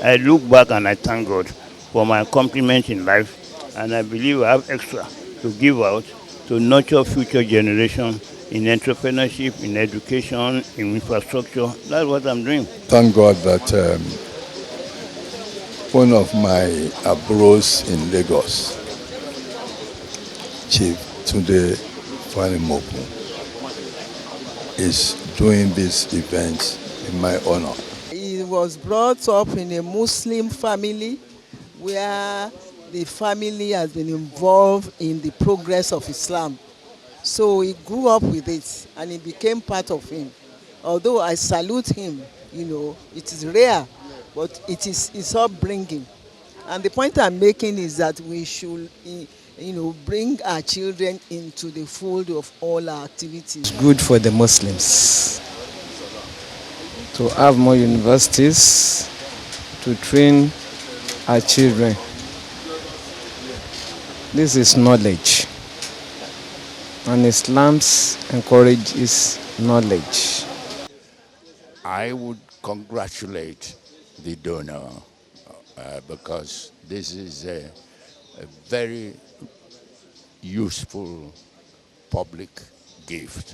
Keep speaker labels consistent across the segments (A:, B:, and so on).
A: I look back and I thank God for my accomplishments in life, and I believe I have extra to give out to nurture future generation in entrepreneurship, in education, in infrastructure. That's what I'm doing.
B: Thank God that one of my bros in Lagos, Chief Tunde Fanimoku, is doing this event in my honor.
C: He was brought up in a Muslim family where the family has been involved in the progress of Islam. So he grew up with it and it became part of him. Although I salute him, it is rare, but it is his upbringing. And the point I'm making is that we should, bring our children into the fold of all our activities.
D: It's good for the Muslims to have more universities to train our children. This is knowledge, and Islam's encourages knowledge.
E: I would congratulate the donor because this is a very useful public gift.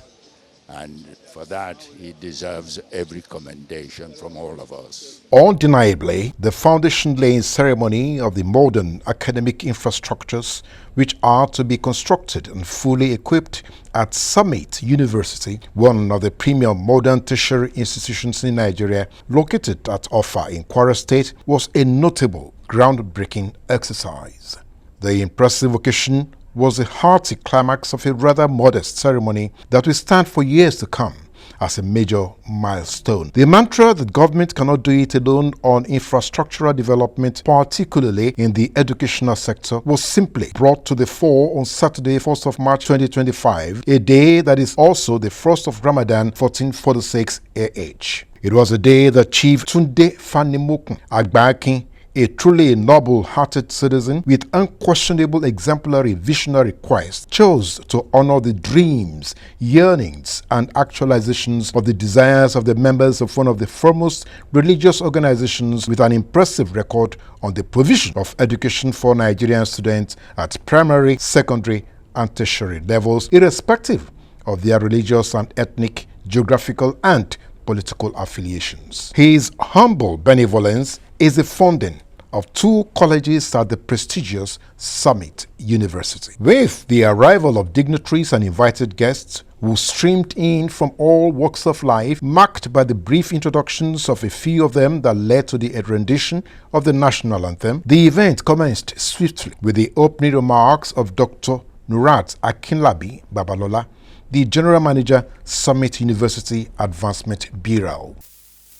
E: And for that, he deserves every commendation from all of us.
F: Undeniably, the foundation-laying ceremony of the modern academic infrastructures which are to be constructed and fully equipped at Summit University, one of the premium modern tertiary institutions in Nigeria, located at Offa in Kwara State, was a notable, groundbreaking exercise. The impressive occasion was a hearty climax of a rather modest ceremony that will stand for years to come as a major milestone. The mantra that government cannot do it alone on infrastructural development, particularly in the educational sector, was simply brought to the fore on Saturday, 1st of March 2025, a day that is also the 1st of Ramadan 1446 AH. It was a day that Chief Tunde Fanimoku Agbakin, a truly noble-hearted citizen with unquestionable exemplary visionary quest, chose to honor the dreams, yearnings, and actualizations of the desires of the members of one of the foremost religious organizations with an impressive record on the provision of education for Nigerian students at primary, secondary, and tertiary levels, irrespective of their religious and ethnic, geographical, and political affiliations. His humble benevolence is the funding of 2 colleges at the prestigious Summit University. With the arrival of dignitaries and invited guests who streamed in from all walks of life, marked by the brief introductions of a few of them that led to the rendition of the national anthem, the event commenced swiftly with the opening remarks of Dr. Nurat Akinlabi Babalola, the General Manager, Summit University Advancement Bureau.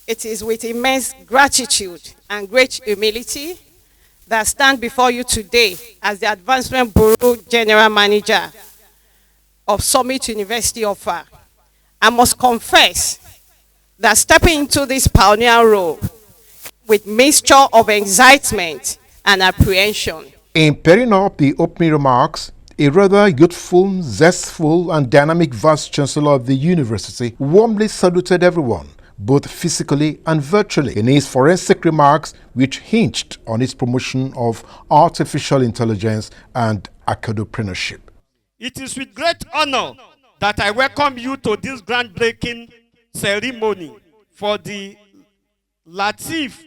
G: It is with immense gratitude and great humility that I stand before you today as the Advancement Bureau General Manager of Summit University Offa. I must confess that stepping into this pioneer role with mixture of excitement and apprehension.
F: In pairing up the opening remarks, a rather youthful, zestful, and dynamic Vice Chancellor of the university warmly saluted everyone, both physically and virtually, in his forensic remarks, which hinged on his promotion of artificial intelligence and academipreneurship.
H: It is with great honor that I welcome you to this groundbreaking ceremony for the Lateef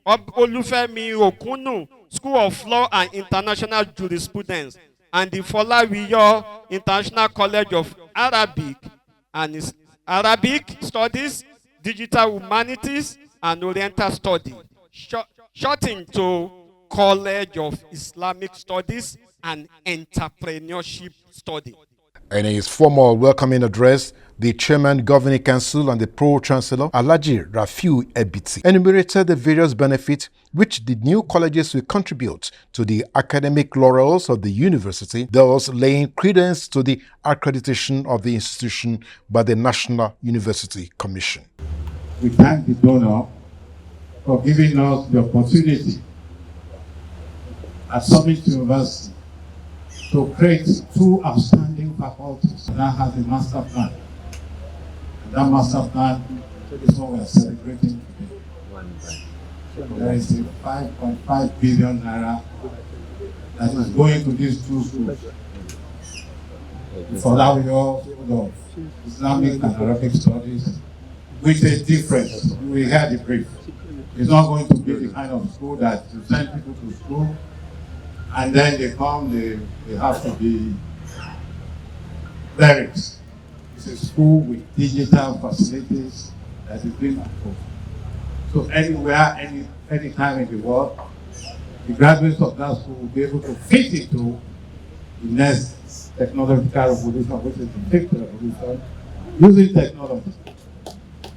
H: Olufemi Okunu School of Law and International Jurisprudence and the Folawiyo International College of Arabic Studies, Digital Humanities, and Oriental Study, shortened to College of Islamic Studies and Entrepreneurship Study.
F: In his formal welcoming address, the Chairman, Governing Council, and the Pro-Chancellor, Alhaji Rafiu Ebiti, enumerated the various benefits which the new colleges will contribute to the academic laurels of the university, thus laying credence to the accreditation of the institution by the National University Commission.
I: We thank the donor for giving us the opportunity at Summit University to create 2 outstanding faculties that has a master plan. And that master plan is what we are celebrating today. there is a 5.5 billion naira that is going to these two schools. For that, we all School of Islamic and Arabic Studies, with a difference. We had the brief. It's not going to be the kind of school that you send people to school and then they come, they have to be clerics. It's a school with digital facilities that is being approved. So anywhere, any time in the world, the graduates of that school will be able to fit into the next technological revolution, which is the fifth revolution, using technology.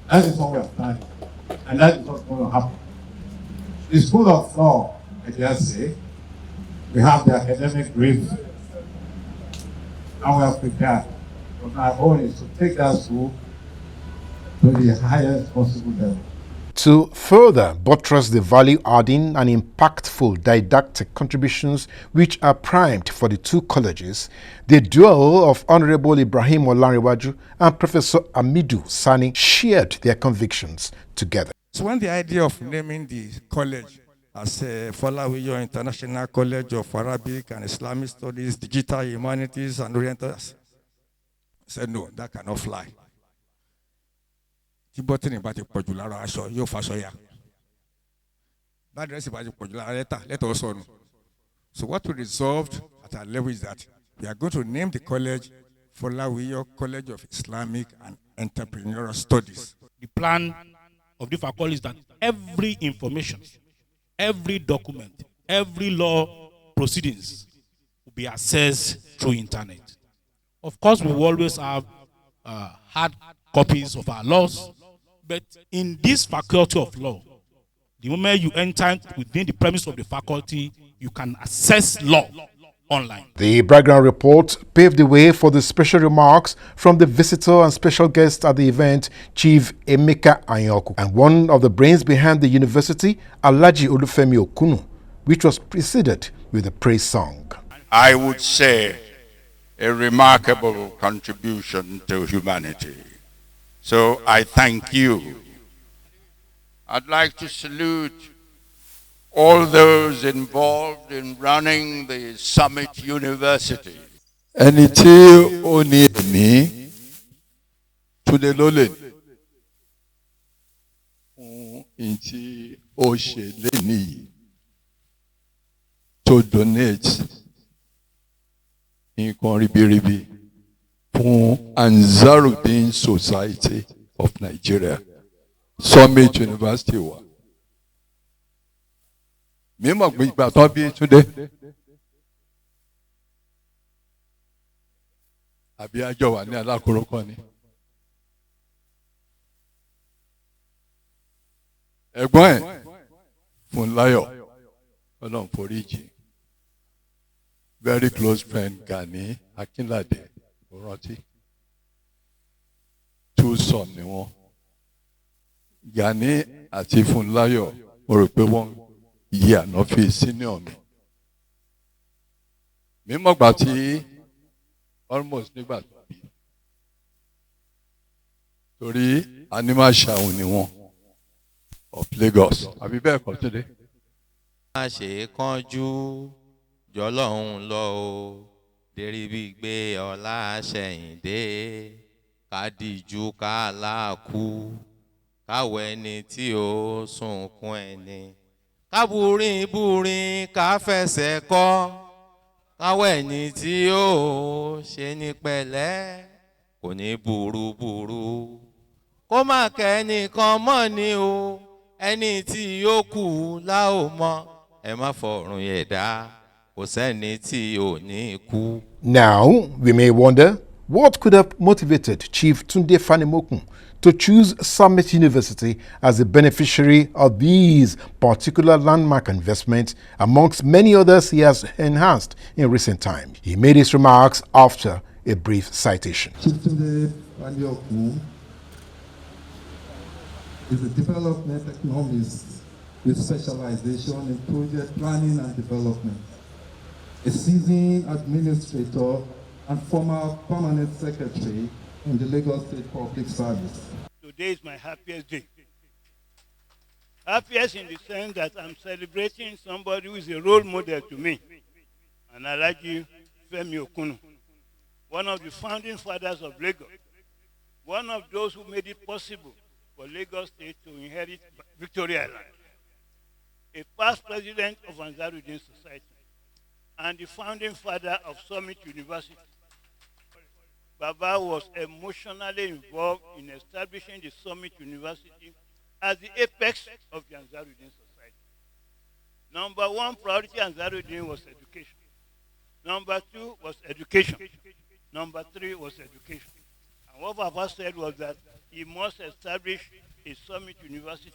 I: That is what we are planning, and that is what's going to happen. The School of Law, I just say, we have the academic brief, and we are prepared. But our goal is to take that school to the highest possible level.
F: To further buttress the value-adding and impactful didactic contributions which are primed for the two colleges, the duo of Honorable Ibrahim Olanrewaju and Professor Amidu Sani shared their convictions together.
J: So when the idea of naming the college as Folawiyo International College of Arabic and Islamic Studies, Digital Humanities and Orientals, I said no, that cannot fly. So what we resolved at our level is that we are going to name the college Folawiyo College of Islamic and Entrepreneurial Studies.
K: The plan of the faculty is that every information, every document, every law proceedings will be accessed through internet. Of course, we will always have hard copies of our laws, but in this faculty of law, the moment you enter within the premise of the faculty, you can access law online.
F: The background report paved the way for the special remarks from the visitor and special guest at the event, Chief Emeka Anyoku, and one of the brains behind the university, Alhaji Olufemi Okunu, which was preceded with a praise song.
E: I would say a remarkable contribution to humanity. So I thank you. I'd like to salute all those involved in running the Summit University.
B: Ẹni tí ó ní ẹ̀mí túnde lólè fún ìyìn tí ó ṣe lénìí tó donate nǹkan ribiribi fún Ansarudeen Society of Nigeria, Summit University wa. Mímọ̀ pé ìgbà tó bí Túndé àbí àjọ wà ní alákòóró kan ni. Ẹ̀gbọ́n ẹ̀ Fúnláyọ̀ Ọlọ́run foríjì, very close friend Gani Akínládé rántí, two sons ni wọ́n. Gani àti Fúnláyọ̀ mo rò pé wọ́n yí àná fi senior mi. Mímọ̀ gbà tí almost nígbà tó bí torí animal ṣàwọn ni wọ́n of Lagos àbí bẹ́ẹ̀ kọ́ tó dé.
L: má ṣe kánjú jọlọ́hún lọ o dérí bí gbé ọlá ṣẹ̀yìndé kádìjú kálákú káwọ ẹni tí ó sunkún ẹni kábùrín bùrín káfẹsẹ̀ kọ́ káwọ ẹni tí ó ṣe ní pẹ̀lẹ́ kò ní burúburú kó má kẹ́nìkan mọ́ ni o ẹni tí ó kù la ó mọ̀ ẹ má fọ̀rùn yẹ̀dá kò sẹ́ni tí ò ní kú.
F: Now, we may wonder, what could have motivated Chief Tunde Fanimokun to choose Summit University as the beneficiary of these particular landmark investments amongst many others he has enhanced in recent times. He made his remarks after a brief citation.
M: Chief Tunde Fanimokun is a development economist with specialization in project planning and development, a seasoned administrator and former permanent secretary in the Lagos State Public Service.
A: Today is my happiest day. Happiest in the sense that I'm celebrating somebody who is a role model to me. And Alhaji Femi Okunu, one of the founding fathers of Lagos, one of those who made it possible for Lagos State to inherit Victoria Island, a past president of Ansarudin Society, and the founding father of Summit University. Baba was emotionally involved in establishing the Summit University as the apex of the Ansarudin Society. Number one priority Ansarudin was education. Number two was education. Number three was education. And what Baba said was that he must establish a Summit University.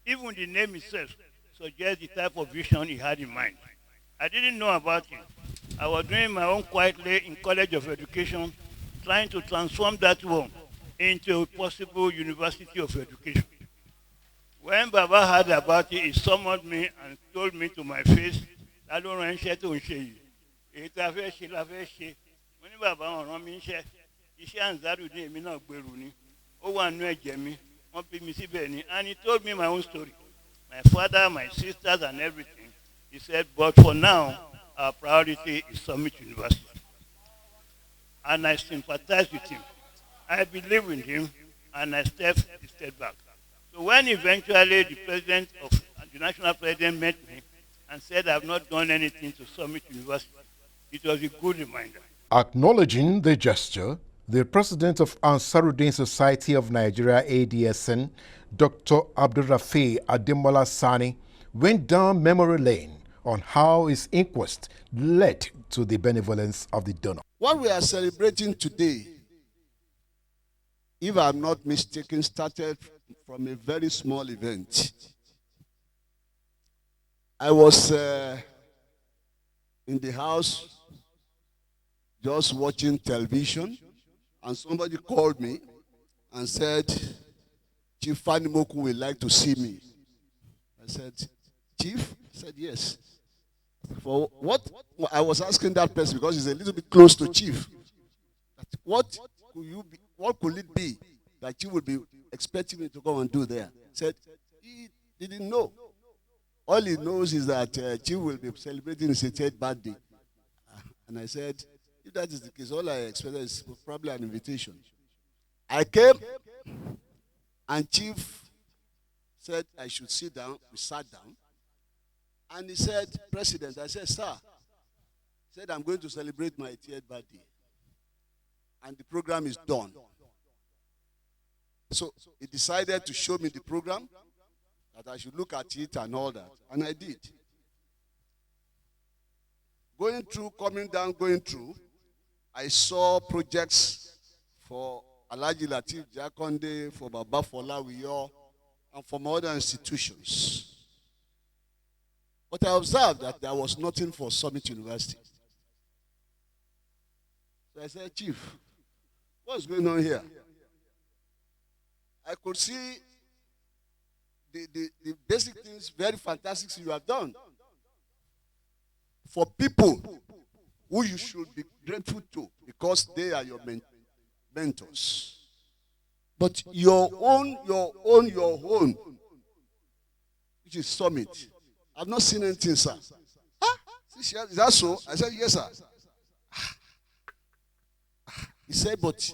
A: Even the name itself suggests the type of vision he had in mind. I didn't know about it. I was doing my own quietly in College of Education, trying to transform that one into a possible University of Education. When Baba heard about it, he summoned me and told me to my face, "I don't rán iṣẹ́ tó ń ṣe yìí. Èyí tá a fẹ́ ṣe la fẹ́ ṣe." Mo ní bàbá wọn rán mi iṣẹ́. Iṣẹ́ Ansarudeen èmi náà gbèrú ni. Ó wà nínú ẹ̀jẹ̀ mi. Wọ́n bí mi síbẹ̀ ni. And he told me my own story. My father, my sisters and everything. He said, but for now, our priority is Summit University. And I sympathize with him. I believe in him, and I stepped back. So when eventually the president of the national president met me and said I've not done anything to Summit University, it was a good reminder.
F: Acknowledging the gesture, the president of Ansarudin Society of Nigeria, ADSN, Dr. Abdurrafi Ademola Sani, went down memory lane on how his inquest led to the benevolence of the donor.
N: What we are celebrating today, if I'm not mistaken, started from a very small event. I was in the house just watching television, and somebody called me and said, Chief Fanimoku would like to see me. I said, Chief? He said, yes. For what? I was asking that person because he's a little bit close to Chief. What could it be that you would be expecting me to go and do there? He said, he didn't know. All he knows is that Chief will be celebrating his 8th birthday. And I said, if that is the case, all I expected is probably an invitation. I came, and Chief said I should sit down. We sat down. And he said, President, I said, sir, he said, I'm going to celebrate my 80th birthday. And the program is done. So he decided to show me the program, that I should look at it and all that. And I did. Going through, coming down, going through, I saw projects for Alhaji Lateef Jakonde, for Baba Folawiyo, and from other institutions. But I observed that there was nothing for Summit University. So I said, Chief, what's going on here? I could see the basic things, very fantastic things you have done. For people who you should be grateful to because they are your mentors. But your own, which is Summit, I've not seen anything, sir. Huh? Is that so? I said, yes, sir. He said, but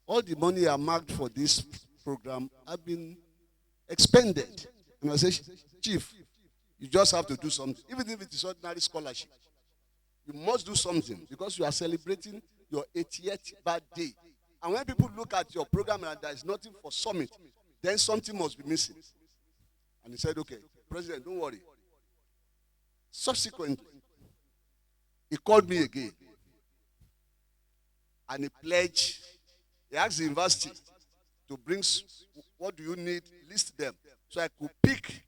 N: all the money I marked for this program have been expended. And I said, Chief, you just have to do something. Even if it is ordinary scholarship, you must do something because you are celebrating your 80th birthday. And when people look at your program and there is nothing for Summit, then something must be missing. And he said, okay, President, don't worry. Subsequently, he called me again. And he pledged, he asked the university to bring, what do you need, list them. So I could pick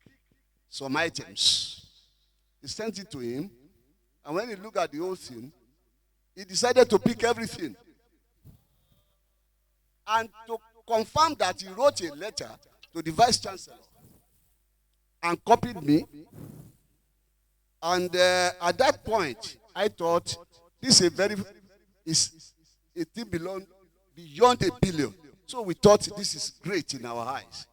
N: some items. He sent it to him. And when he looked at the whole thing, he decided to pick everything. And to confirm that, he wrote a letter to the Vice Chancellor and copied me. And at that point, I thought, this is a thing beyond $1 billion. So we thought this is great in our eyes.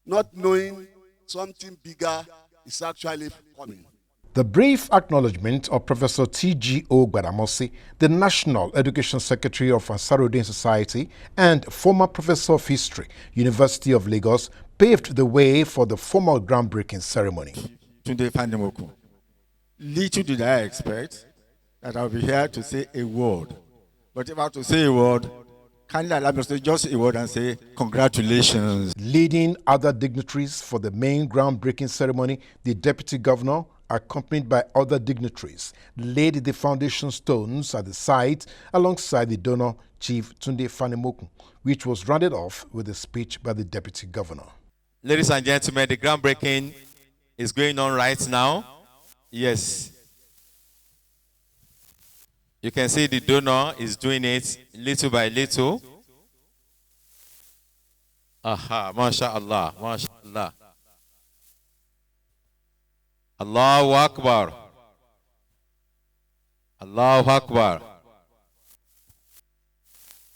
N: Not knowing something bigger is actually coming.
F: The brief acknowledgement of Professor T.G.O. Gbadamosi, the National Education Secretary of Ansarudin Society and former Professor of History, University of Lagos, paved the way for the formal groundbreaking ceremony.
J: Tunde Fanimoku. Little did I expect that I'll be here to say a word. But if I have to say a word, kindly allow me to say just a word and say congratulations.
F: Leading other dignitaries for the main groundbreaking ceremony, the Deputy Governor, accompanied by other dignitaries, laid the foundation stones at the site alongside the donor, Chief Tunde Fanimoku, which was rounded off with a speech by the Deputy Governor.
L: Ladies and gentlemen, the groundbreaking is going on right now. Yes. You can see the donor is doing it little by little. Aha, mashallah, mashallah. Allahu Akbar. Allahu Akbar.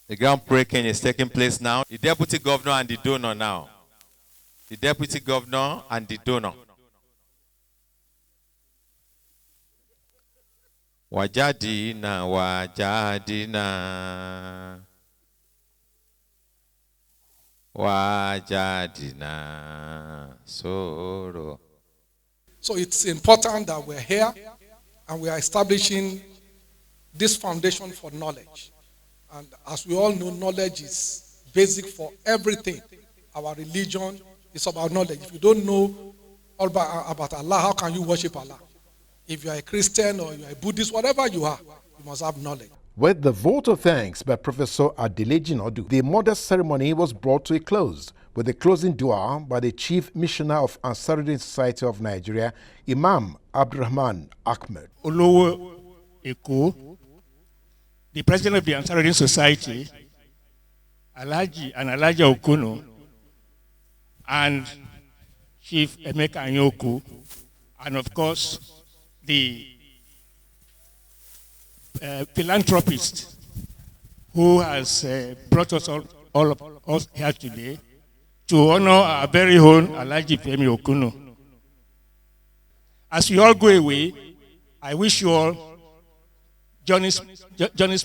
L: The groundbreaking is taking place now. The Deputy Governor and the donor now. The Deputy Governor and the donor. Wajadina, wajadina. Wajadina. Soro.
O: So it's important that we're here and we are establishing this foundation for knowledge. And as we all know, knowledge is basic for everything. Our religion is about knowledge. If you don't know all about Allah, how can you worship Allah? If you are a Christian or you are a Buddhist, whatever you are, you must have knowledge.
F: With the vote of thanks by Professor Adeleji Nodu, the modest ceremony was brought to a close with a closing dua by the Chief Missioner of Ansarudin Society of Nigeria, Imam Abdurrahman Ahmed.
K: Olowo Eko, the President of the Ansarudin Society, Alhaji and Alhaja Okuno, and Chief Emeka Anyoku, and of course, the philanthropist who has brought us all of us here today to honor our very own Alhaji Femi Okuno. As we all go away, I wish you all Johnny's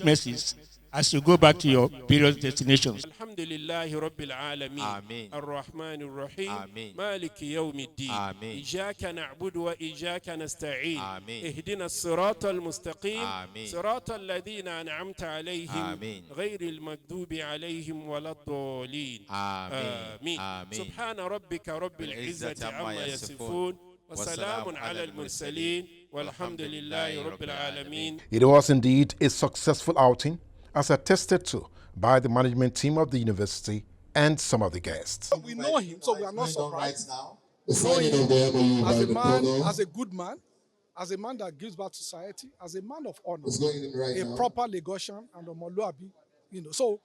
K: mercies as you go back to your various destinations.
P: Alhamdulillahi Rabbil Alameen. Ar-Rahman Ar-Rahim. Maliki Yawmiddin. Iyaka na'budu wa iyaka nasta'in. Ihdina as-sirata al-mustaqim. Sirata alladhina an'amta alayhim. Ghayri al-maghdubi alayhim waladdallin. Amin. Subhana rabbika rabbil izzati amma yasifun. Wa salamun ala al-mursaleen. Walhamdulillahi Rabbil Alameen.
F: It was indeed a successful outing, as attested to by the management team of the university and some of the guests.
O: We know him, so we are not surprised. We know him as a man, as a good man, as a man that gives back to society, as a man of honor, a proper Lagosian and a Moluabi. So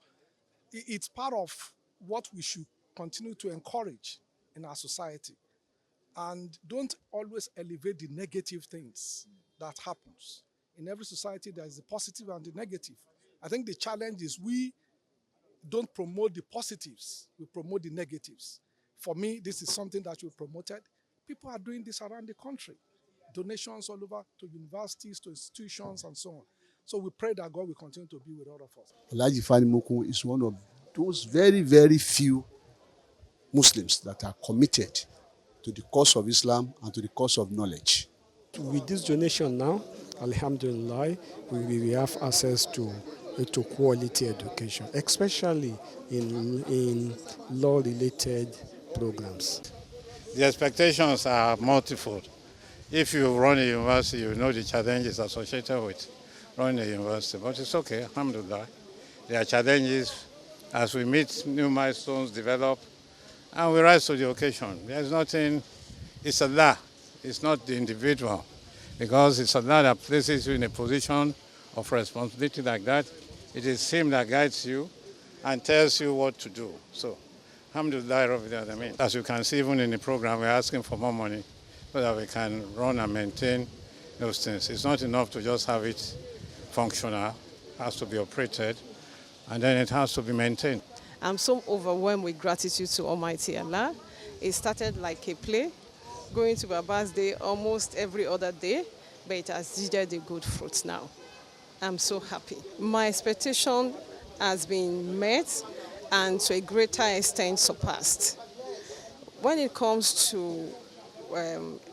O: it's part of what we should continue to encourage in our society. And don't always elevate the negative things that happens. In every society, there is the positive and the negative. I think the challenge is we don't promote the positives, we promote the negatives. For me, this is something that we promoted. People are doing this around the country. Donations all over to universities, to institutions, and so on. So we pray that God will continue to be with all of us.
N: Alhaji Fanimoku is one of those very, very few Muslims that are committed to the cause of Islam and to the cause of knowledge.
Q: With this donation now, Alhamdulillah, we have access to quality education, especially in law-related programs.
R: The expectations are multifold. If you run a university, you know the challenges associated with running a university, but it's okay, alhamdulillah. There are challenges as we meet new milestones, develop, and we rise to the occasion. There's nothing, it's Allah, it's not the individual, because it's Allah that places you in a position of responsibility like that. It is Him that guides you and tells you what to do. So, alhamdulillah, Rabbil Alameen. As you can see, even in the program, we're asking for more money so that we can run and maintain those things. It's not enough to just have it functional. It has to be operated, and then it has to be maintained.
G: I'm so overwhelmed with gratitude to Almighty Allah. It started like a play, going to Baba's Day almost every other day, but it has yielded a good fruit now. I'm so happy. My expectation has been met and to a greater extent surpassed. When it comes to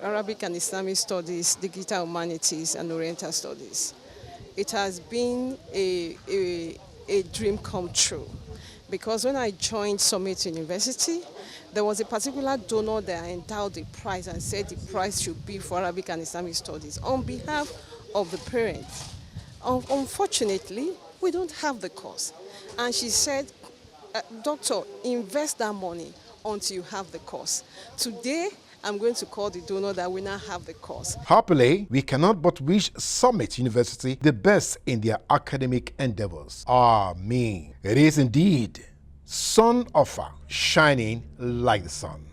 G: Arabic and Islamic studies, digital humanities, and Oriental studies, it has been a dream come true. Because when I joined Summit University, there was a particular donor that endowed the prize and said the prize should be for Arabic and Islamic studies on behalf of the parents. Unfortunately, we don't have the course. And she said, doctor, invest that money until you have the course. Today, I'm going to call the donor that we now have the course.
F: Happily, we cannot but wish Summit University the best in their academic endeavors. Amen. It is indeed Son Offa shining like the sun.